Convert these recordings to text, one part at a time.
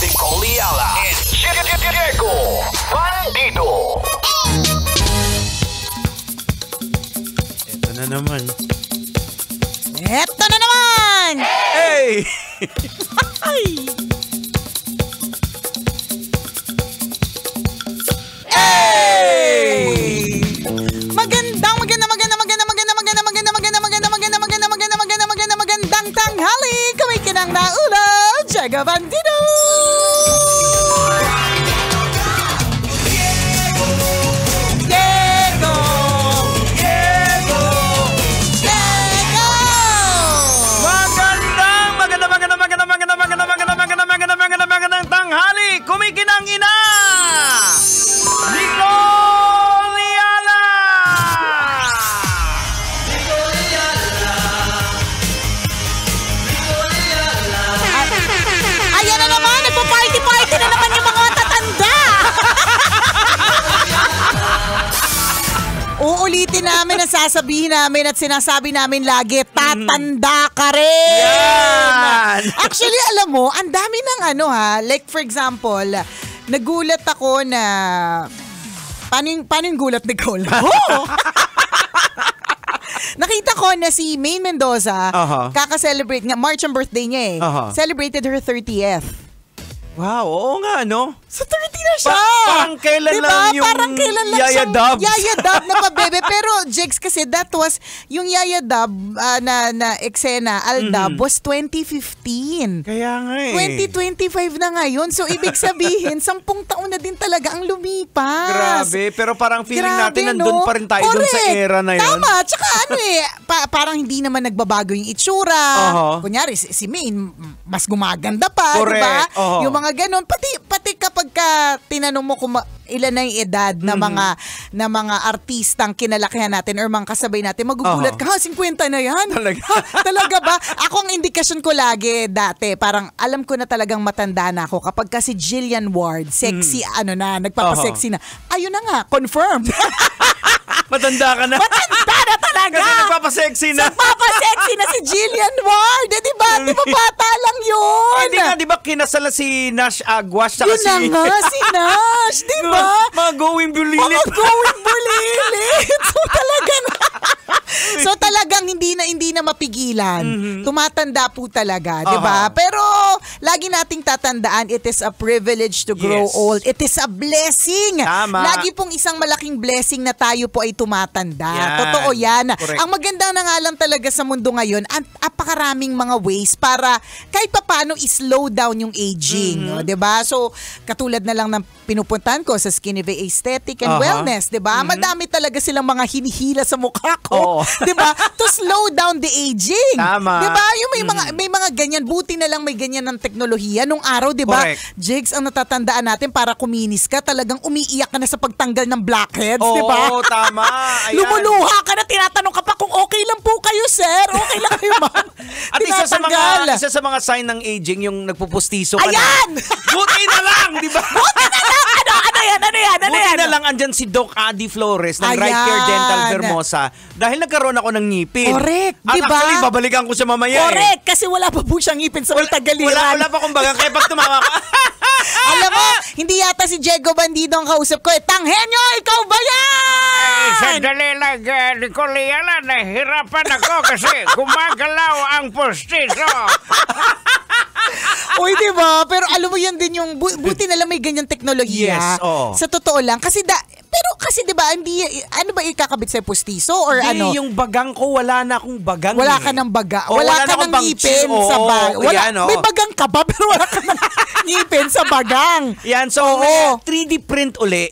Nicole Ayala and Diego Bandido. Ito na naman. Eto na naman! Hey! Ay! Hey! Magandang tanghali! Kami kinang naulo, Diego Bandido! Magandang tanghali! Kumikinang ina! Nicole Ayala! Ayan na naman! Nagpa-party-party na naman yung mga tatanda! Uulitin namin ang sasabihin namin at sinasabi namin lagi, tatanda ka rin! Yan! Actually, alam mo, ang dami ng like for example, nagulat ako na, paano yung gulat ni Cole? Oh! Nakita ko na si Maine Mendoza, kaka-celebrate nga, March ang birthday niya eh, celebrated her 30th. Wow, oo nga, no? So 30 na siya! Parang kailan lang yung parang kailan lang Yaya Dubs. Yaya Dub na pabebe. Pero, Jigs, kasi that was, yung Yaya Dub na eksena, Aldab, was 2015. Kaya nga eh. 2025 na ngayon. So, ibig sabihin, 10 taon na din talaga ang lumipas. Grabe, pero parang feeling natin nandun pa rin tayo dun sa era na yun. Tama, tsaka parang hindi naman nagbabago yung itsura. Kunyari, si Maine, mas gumaganda pa, di ba? Yung mga ganun. Pati kapag tinanong mo kung ilan na yung edad na mga artistang kinalakihan natin or mga kasabay natin, magugulat ka, 50 na yan? Talaga ba? Ako ang indikasyon ko lagi dati, parang alam ko na talagang matanda na ako kapag kasi Jillian Ward, sexy, nagpapasexy na. Ayun na nga, confirmed. Matanda ka na. Matanda na talaga. Kasi nagpapasexy na. Nagpapasexy na si Jillian Ward. Di ba? Di ba bata lang yun? Hindi nga, di ba kinasala si Nash Aguas? Yun na nga, si Nash. Di ba? Mga going bulilit. Mga going bulilit. So talagang hindi na mapigilan. Tumatanda po talaga, di ba? Pero lagi nating tatandaan, it is a privilege to grow old. It is a blessing. Tama. Lagi pong isang malaking blessing na tayo po ay tumatanda. Yan. Totoo yan. Correct. Ang maganda na nga lang talaga sa mundo ngayon, apakaraming mga ways para kahit papaano i-slow down yung aging. Di ba? So, katulad na lang ng pinupuntahan ko sa Skinny Aesthetic and Wellness, di ba? Madami talaga silang mga hinihila sa mukha ko. Di ba? To slow down the aging. Tama. Di ba? Yung may mga ganyan, buti na lang may ganyan ng teknolohiya. Nung araw, di ba? Jigs, ang natatandaan natin para kuminis ka, talagang umiiyak ka na sa pagtanggal ng blackheads, di ba? Oo, tama. Ayan. Lumuluha ka na, tinatanong ka pa kung okay lang po kayo, sir. Okay lang kayo, ma'am. At isa sa mga sign ng aging, yung nagpupustiso ka Ayan! na. Buti na lang, di ba? Buti na lang! Ano yan? Buti na lang andyan si Doc Adi Flores ng Right Care Dental Vermosa dahil nagkaroon ako ng ngipin. Correct, At diba? actually, babalikan ko siya mamaya. Correct, kasi wala pa po siyang ngipin sa may tagaliran. Wala pa kumbaga, kaya pag tumawa ka. Alam mo, hindi yata si Diego Bandido ang kausap ko. Tanghenyo, ikaw ba yan? Sandali lang, Nicole Ayala, nahirapan ako kasi gumagalaw ang postiso. Uy, di ba? Pero alam mo yan din yung, buti na lang may ganyan teknolohiya. Yes, Sa totoo lang. Pero kasi di ba, hindi, ano ba ikakabit sa postiso? Or Hindi, ano? yung bagang ko, wala na akong bagang. Wala ka ng baga. na Wala ka akong ng ngipin sa bagang. May bagang ka ba? Pero wala ka ng ngipin sa bagang. Yan, so 3D print uli.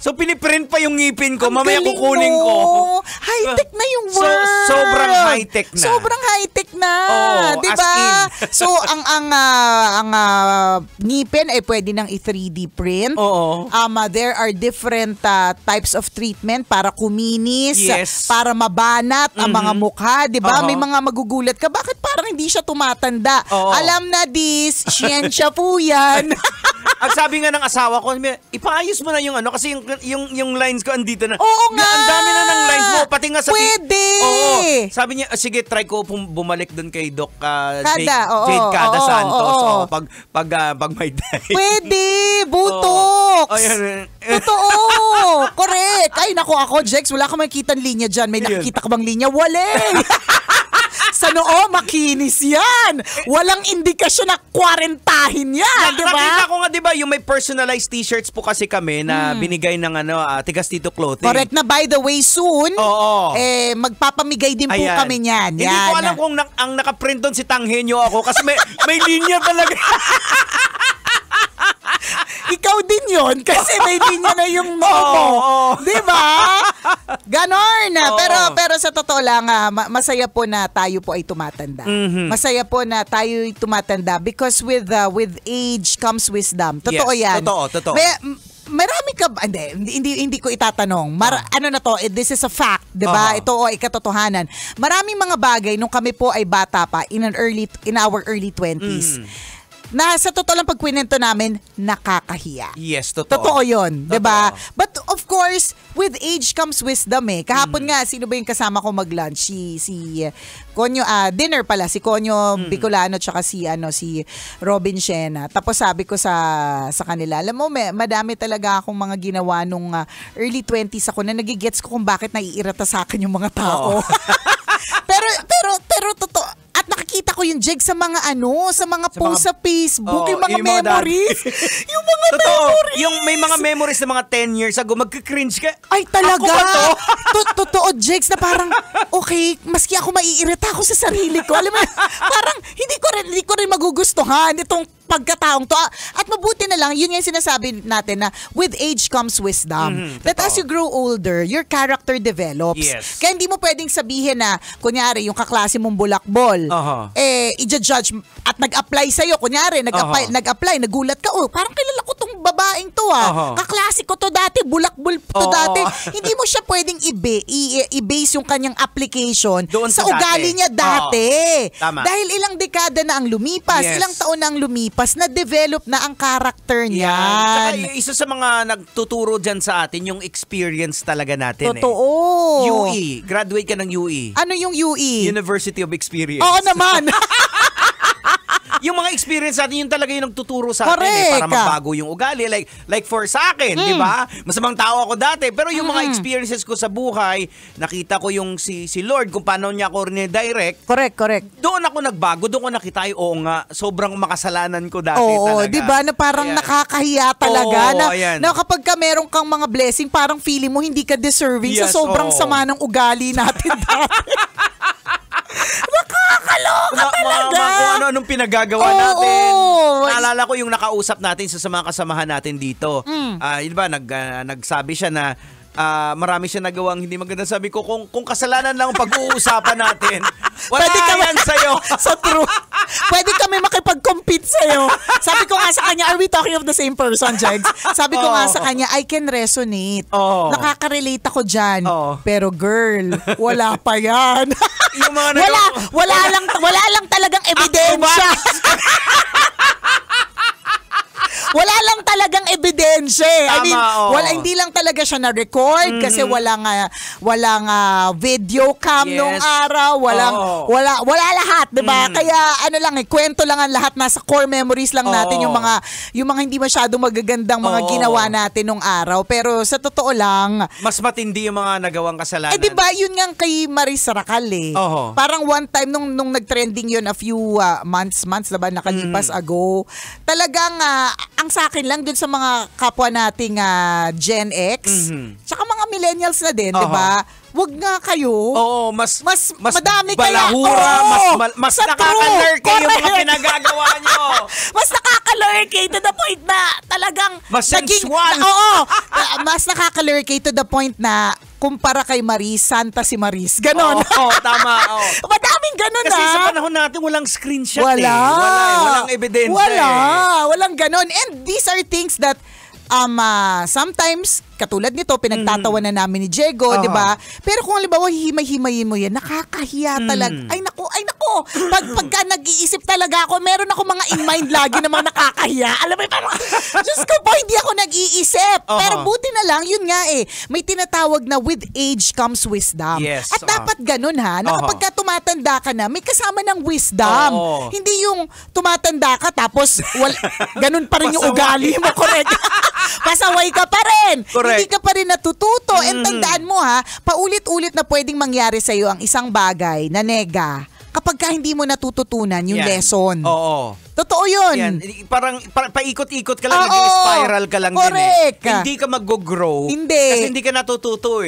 So, piniprint pa yung ngipin ko. Ang mamaya galing kukunin ko. High-tech na yung world. Sobrang high-tech na. Sobrang high-tech na. Oo, diba? as in. So, ang ngipin ay pwede nang i-3D print. Oo. There are different types of treatment para kuminis, Yes. para mabanat ang mga mukha. Diba? May mga magugulat ka. Bakit parang hindi siya tumatanda? Oo. Alam na this, siyensya po yan. Ang sabi nga ng asawa ko, ipaayos mo na yung kasi yung yung lines ko andito na. Oo nga. Ang dami na ng lines mo. Pati nga sa... Pwede. Oo. Sabi niya, sige, try ko bumalik doon kay Doc Jade Cada oo, Santos. oo. Pag may day. Pwede. Butox. Oh, ayan. Totoo. Correct. Ay, naku ako, Jex, wala ka makikita linya dyan. May nakikita ka bang linya? Wala. Sa noo, makinis yan. Walang indikasyon na kwarentahin yan, di ba? Nakita ko nga, di ba, yung may personalized t-shirts po kasi kami na binigay ng Tigas Tito Clothing. Correct na, by the way, soon, magpapamigay din po kami niyan. Hindi ko alam kung ang nakaprint doon si Tanghenyo ako kasi may linya talaga. Ikaw din yon kasi may linya na yung mo. Di ba? Ganon. Pero sa totoo lang, masaya po na tayo po ay tumatanda. Masaya po na tayo ay tumatanda because with age comes wisdom. Totoo yan. Totoo. Marami ka ba? Hindi ko itatanong. Ano na to? This is a fact, 'di ba? Ito ay katotohanan. Maraming mga bagay nung kami po ay bata pa in our early 20s. Na sa totoo lang pagkwento namin, nakakahiya. Yes, totoo. Totoo yun, di ba? But of course, with age comes wisdom eh. Kahapon nga, sino ba yung kasama ko mag-lunch? Si Konyo, dinner pala, si Konyo Bicolano tsaka si Robin Shena. Tapos sabi ko sa kanila, alam mo, madami talaga akong mga ginawa nung early 20s ako na nagigets ko kung bakit naiirata sa akin yung mga tao. pero totoo. At nakikita ko yung Jig sa mga post sa Facebook, yung mga memories. Yung mga memories. Yung may mga memories na mga 10 years ago, magka-cringe ka. Ay, talaga? Ako ba to? Totoo, Jigs, na parang, okay, maski ako maiirita ako sa sarili ko. Alam mo, parang hindi ko rin magugustuhan itong pagkataong to. At mabuti na lang, yun yung sinasabi natin na with age comes wisdom. That as you grow older, your character develops. Yes. Kaya hindi mo pwedeng sabihin na, kunyari, yung kaklase mong bulakbol, i-judge at nag-apply sa'yo. Kunyari, nag-apply, nagulat ka, parang kilala ko tong babaeng to kaklase ko to dati, bulakbol to dati. Hindi mo siya pwedeng i-base yung kanyang application doon sa ugali niya dati. Tama. Dahil ilang dekada na ang lumipas, ilang taon na ang lumipas, na-develop na ang character niya. Saka isa sa mga nagtuturo dyan sa atin, yung experience talaga natin. Totoo. UE. Graduate ka ng UE. Ano yung UE? University of Experience. Oo naman. Yung mga experience natin, yun talaga yung nagtuturo sa atin para magbago yung ugali. Like for sa akin, di ba? Masamang tao ako dati. Pero yung mga experiences ko sa buhay, nakita ko yung si Lord, kung paano niya ako rin-direct. Correct. Doon ako nagbago. Doon ko nakita yung, sobrang makasalanan ko dati talaga. Di ba? Na parang nakakahiya talaga. Na kapag ka meron kang mga blessing, parang feeling mo hindi ka deserving sa sobrang sama ng ugali natin dati. Nakakaloka talaga. Kung ano-anong pinagagawa natin. Naalala ko yung nakausap natin sa mga kasamahan natin dito. Yun ba, nagsabi siya na marami siya nagawang hindi maganda. Sabi ko, kung kasalanan lang ang pag-uusapan natin, wala yan sa'yo. So true. Pwede kami makipag-compete sa'yo. Sabi ko nga sa kanya, are we talking of the same person, Jags? Sabi ko nga sa kanya, I can resonate. Nakaka-relate ako dyan. Pero girl, wala pa yan. Yung mga wala lang talagang ebidensya. Wala lang talagang ebidensya. Hindi lang talaga siya na-record kasi walang video cam nung araw. Wala lahat, 'di ba? Kaya kwento lang ang lahat, nasa core memories lang natin yung mga hindi masyadong magagandang mga ginawa natin nung araw. Pero sa totoo lang, mas matindi yung mga nagawang kasalanan. 'di ba? Yun nga kay Maris Racal eh. Parang one time nung nag-trending yun a few months diba, nakalipas ago. Talagang ang sa akin lang dun sa mga kapwa nating Gen X, tsaka mga millennials na din, di ba? Wag nga kayo. Mas madami balahura, mas nakaka-lurk yung mga pinagagawa nyo. Mas nakaka-lurk to the point na talagang mas sensual. Mas nakaka-lurk to the point na kumpara kay Maris, Santa si Maris. Ganon. Tama. Madaming ganon kasi sa panahon natin, walang screenshot walang ebidensya. Walang ganon. And these are things that sometimes, katulad nito, pinagtatawanan namin ni Diego, di ba? Pero kung halimbawa, hihimay-himayin mo yan, nakakahiya talaga. Ay naku, Pagka nag-iisip talaga ako, meron ako mga in mind lagi na mga nakakahiya. Alam mo, parang, Diyos ko po, hindi ako nag-iisip. Pero buti na lang, yun nga may tinatawag na with age comes wisdom. Yes. At dapat ganun na kapag tumatanda ka na, may kasama ng wisdom. Hindi yung tumatanda ka tapos ganun pa rin yung ugali mo, correct? Pasaway ka pa rin. Correct. Hindi ka pa rin natututo. And tandaan mo paulit-ulit na pwedeng mangyari sa'yo ang isang bagay na nega kapag ka hindi mo natututunan yung lesson. Oo. Totoo yun. Yan. Parang paikot-ikot ka lang, nag-spiral ka lang correct. din. Hindi ka mag-grow. Hindi. Kasi hindi ka natututo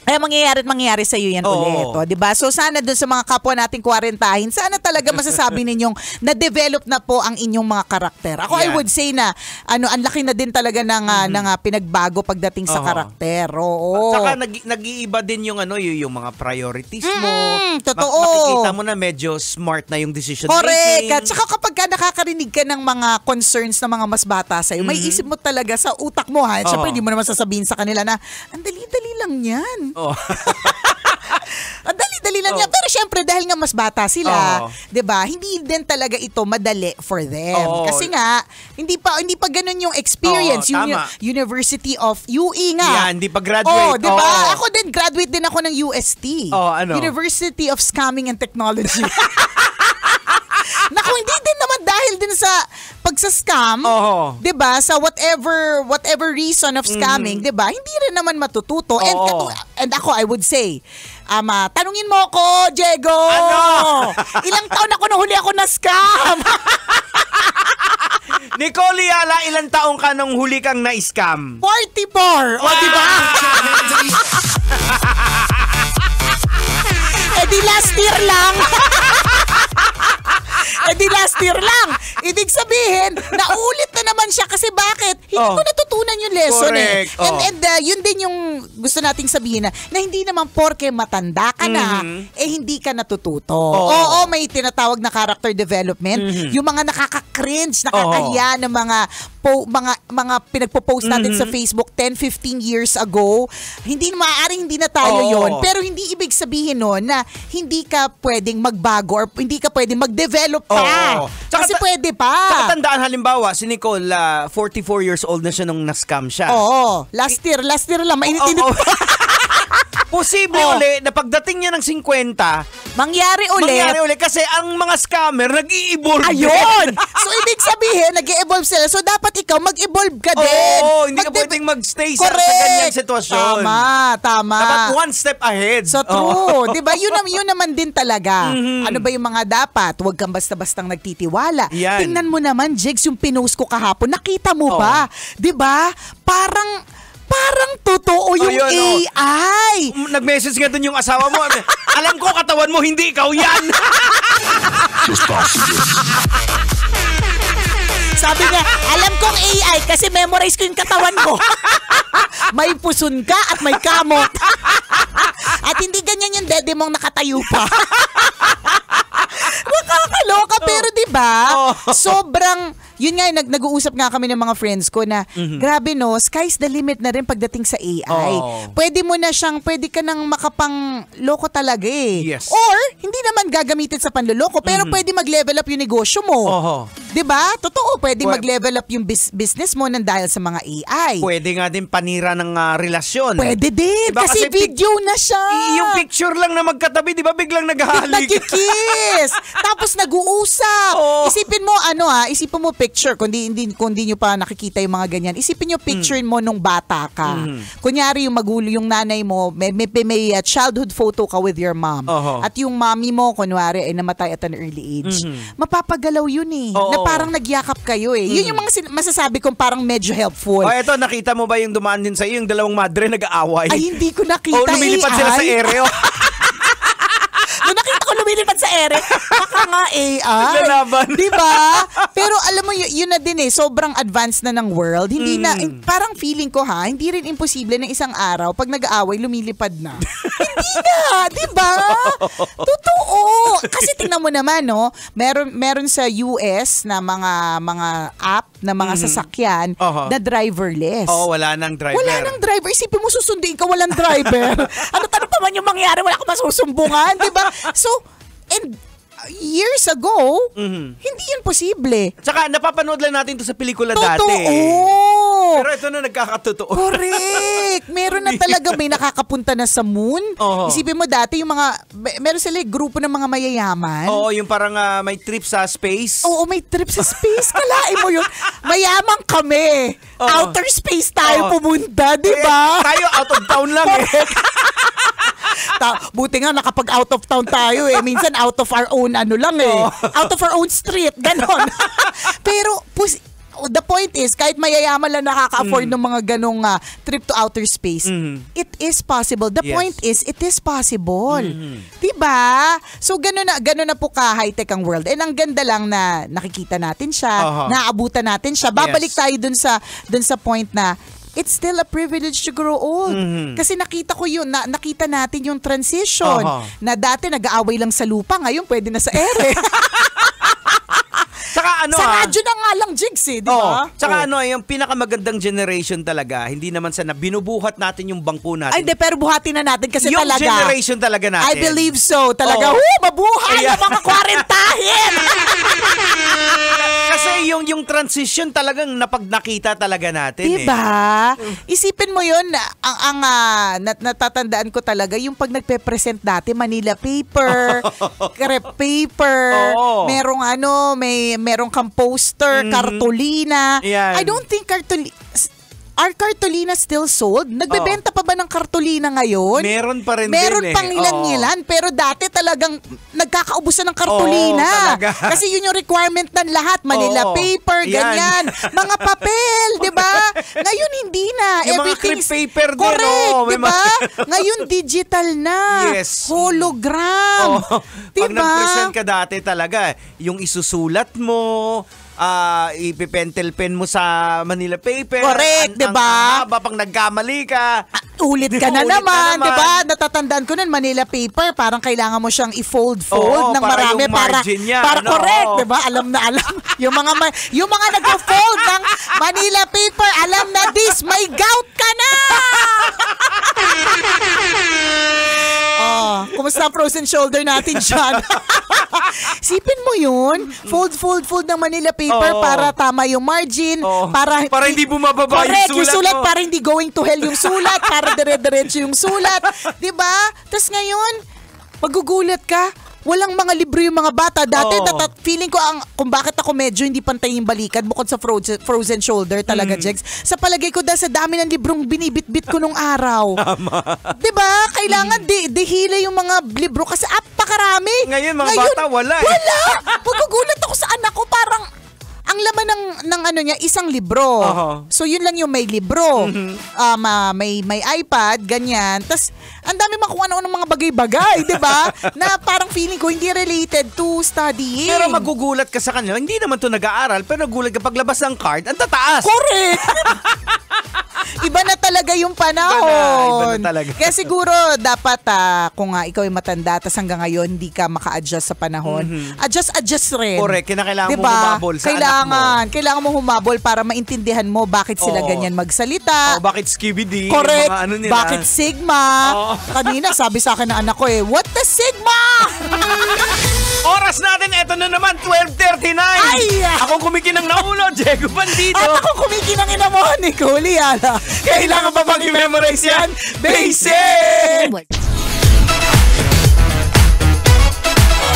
Kaya mangyayari sa iyo yan ulit. Diba? So sana dun sa mga kapwa nating kwarentahin, sana talaga masasabi ninyong na-develop na po ang inyong mga karakter. Ako I would say na ang laki na din talaga ng pinagbago pagdating sa karakter. Oo. Saka nag-iiba din yung yung mga priorities mo. Totoo. Makikita mo na medyo smart na yung decision correct. making. At saka kapag nakakarinig ka ng mga concerns ng mga mas bata sa'yo, may isip mo talaga sa utak mo Siyempre hindi mo naman sasabihin sa kanila na ang dali-dali lang yan. Ang dali-dali lang yan. Pero syempre, dahil nga mas bata sila, 'di ba? Hindi din talaga ito madali for them. Kasi nga, hindi pa ganun yung experience. Yung University of UE nga. Yan, hindi pa graduate. 'di ba? Ako din, graduate din ako ng UST. Ano? University of Scamming and Technology. Naku, hindi din naman dahil din sa pagsa-scam, 'di ba? Sa whatever reason of scamming, 'di ba? Hindi rin naman matututo. And ako I would say, tanungin mo ako, Diego. Ilang taon ako nung huli ako na-scam? Nicole Yala, ilang taong ka nung huli kang na-scam? 44. O, di ba? Di last year lang. Last year lang. Ibig sabihin, naulit na naman siya kasi bakit? Hindi ko natutunan yung lesson And yun din yung gusto nating sabihin na hindi naman porke matanda ka na, hindi ka natututo. Oo, may tinatawag na character development. Yung mga nakaka-cringe, nakakahiya na mga pinagpo-post natin sa Facebook 10-15 years ago, maaaring hindi na tayo yon. Pero hindi ibig sabihin nun na hindi ka pwedeng magbago or hindi ka pwedeng mag-develop pa. Kasi pwede pa. Saka tandaan halimbawa, si Nicole, 44 years old na siya nung na-scam siya. Last year lang. Mainit-init pa. Posible uli na pagdating niya ng 50, mangyari uli kasi ang mga scammer nag-i-evolve. Ayun! So, ibig sabihin, nag-i-evolve sila. So, dapat ikaw mag-evolve ka din. Hindi ka pwedeng mag-stay sa ganyang sitwasyon. Tama. Dapat one step ahead. So, true. Diba? Yun naman din talaga. Ano ba yung mga dapat? Huwag kang basta-bastang nagtitiwala. Yan. Tingnan mo naman, Jigs, yung pinost ko kahapon. Nakita mo ba? Diba? Parang totoo yung AI. Nag-message nga dun yung asawa mo. Alam ko katawan mo, hindi ikaw yan. Sabi niya, alam kong AI kasi memorize ko yung katawan ko. May puson ka at may kamot. At hindi ganyan yung dede mong nakatayo pa. Nakakaloka, pero diba, sobrang, yun nga, nag-uusap nga kami ng mga friends ko na, grabe no, sky's the limit na rin pagdating sa AI. Pwede ka nang makapang-loko talaga Yes. Or, hindi naman gagamitin sa panloloko, pero pwede mag-level up yung negosyo mo. Diba? Totoo, pwede mag-level up yung business mo nang dahil sa mga AI. Pwede nga din panira ng relasyon. Pwede din, diba? kasi video na siya. Yung picture lang na magkatabi, di ba biglang naghahalik? Nagkikiss. Tapos nag-uusap. Isipin mo picture, kung di nyo pa nakikita yung mga ganyan, isipin nyo picture mo nung bata ka. Kunyari yung magulo, yung nanay mo, may childhood photo ka with your mom. At yung mommy mo, kunwari, ay namatay at an early age. Mapapagalaw yun na parang nagyakap kayo Yun yung mga masasabi kong parang medyo helpful. Eto, nakita mo ba yung dumaan din sa iyo, yung dalawang madre nag-aaway? Ay, hindi ko nakita. Lumilipad sila sa ereo. Nung nakita ko lumilipad sa ere, baka nga AI. Naglalaban. Diba? Pero alam mo, yun na din sobrang advanced na ng world. Hindi na, parang feeling ko hindi rin imposible na isang araw, pag nag-aaway, lumilipad na. Hindi na, diba? Totoo. Kasi tingnan mo naman, meron sa US na mga app na mga sasakyan na driverless. Wala nang driver. Wala nang driver. Isipin mo, susunduin ka, walang driver. Ano pa man yung mangyari, wala ka masusumbungan, diba? So, and years ago, hindi yun posible. Tsaka napapanood lang natin to sa pelikula Totoo. dati. Pero ito na nagkakatotoo. Correct. Meron na talaga may nakakapunta na sa moon. Isipin mo dati yung mga, meron sila grupo ng mga mayayaman. Oo, yung parang may trip sa space. Oo, may trip sa space. Kalain mo yun. Mayaman kami. Outer space tayo pumunta, di ba? Tayo out of town lang Buti nga nakapag out of town tayo Minsan out of our own out of our own street, ganon. Pero the point is, kahit mayayaman lang nakaka-afford ng mga ganong trip to outer space, it is possible. The point is, it is possible. Diba? So, ganun na po ka-high-tech ang world. And ang ganda lang na nakikita natin siya, naaabutan natin siya. Babalik tayo dun sa point na it's still a privilege to grow old. Kasi nakita ko yun, nakita natin yung transition na dati nag-aaway lang sa lupa, ngayon pwede na sa ere. Saka sa radyo na nga lang, Jigs, di ba? Saka yung pinakamagandang generation talaga, hindi naman sana binubuhat natin yung bangko natin. Ay, pero buhatin na natin kasi yung talaga. Yung generation talaga natin. I believe so. Talaga, mabuhay yung mga 40-tahin! Kasi yung transition talagang nakita talaga natin. Diba? Isipin mo yun, ang natatandaan ko talaga, yung pag nagpe-present dati, Manila paper, crepe paper, merong kang poster, kartolina. I don't think are cartolina still sold? Nagbebenta pa ba ng cartolina ngayon? Meron pa rin Meron din pang ilan-ilan. Pero dati talagang nagkakaubusan ng cartolina. Kasi yun yung requirement ng lahat. Manila paper, ganyan. Mga papel, di ba? Ngayon hindi na. Yung mga crepe paper din. Correct, di ba? Ngayon digital na. Yes. Hologram. Diba? Pag nag-present ka dati talaga, yung isusulat mo, ipipentel pen mo sa Manila paper. Correct, di ba? Pag nagkamali ka, ulit ka na naman, di ba? Natatandaan ko nun, Manila paper, parang kailangan mo siyang i-fold ng marami para correct, di ba? Alam na alam. yung mga nag-fold ng Manila paper, alam na this, may gout ka na! Kumusta frozen shoulder natin dyan? Sipin mo yun, fold ng Manila paper para tama yung margin, para hindi bumababa yung sulat. Para hindi going to hell yung sulat, para dire-diretso yung sulat. Diba? Tapos ngayon, magugulat ka, walang mga libro yung mga bata. Dati, feeling ko kung bakit ako medyo hindi pantay yung balikat bukod sa frozen shoulder talaga, Jegs. Sa palagay ko dahil sa dami ng librong binibit-bit ko nung araw. Diba? Kailangan dihila yung mga libro kasi apakarami. Ngayon, bata, wala. Wala! Magugulat ako sa anak ko, parang ang laman ng niya, isang libro. So, yun lang yung may libro. May iPad, ganyan. Tapos, ang dami makuha ng mga bagay-bagay, di ba? Na parang feeling ko hindi related to studying. Pero magugulat ka sa kanila. Hindi naman to nag-aaral, pero nagulat ka paglabas ng card, ang tataas. Correct! Iba na talaga yung panahon. Iba na talaga. Kaya siguro dapat kung ikaw ay matanda tapos hanggang ngayon hindi ka maka-adjust sa panahon, adjust rin. Correct. Kailangan mo humabol sa anak mo. Kailangan mo humabol para maintindihan mo bakit sila ganyan magsalita. Bakit skibidi? Correct. Nila. Bakit Sigma? Kanina sabi sa akin ng anak ko what the Sigma? Oras natin, eto na naman, 12:39. Ay! Ako kumikinang naulo, Diego Bandido. At ako kumikinang ina mo, Nicole Yala. Kailangan pa bang i-memorize yan? Basic!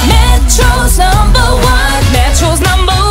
Metro's number one. Metro's number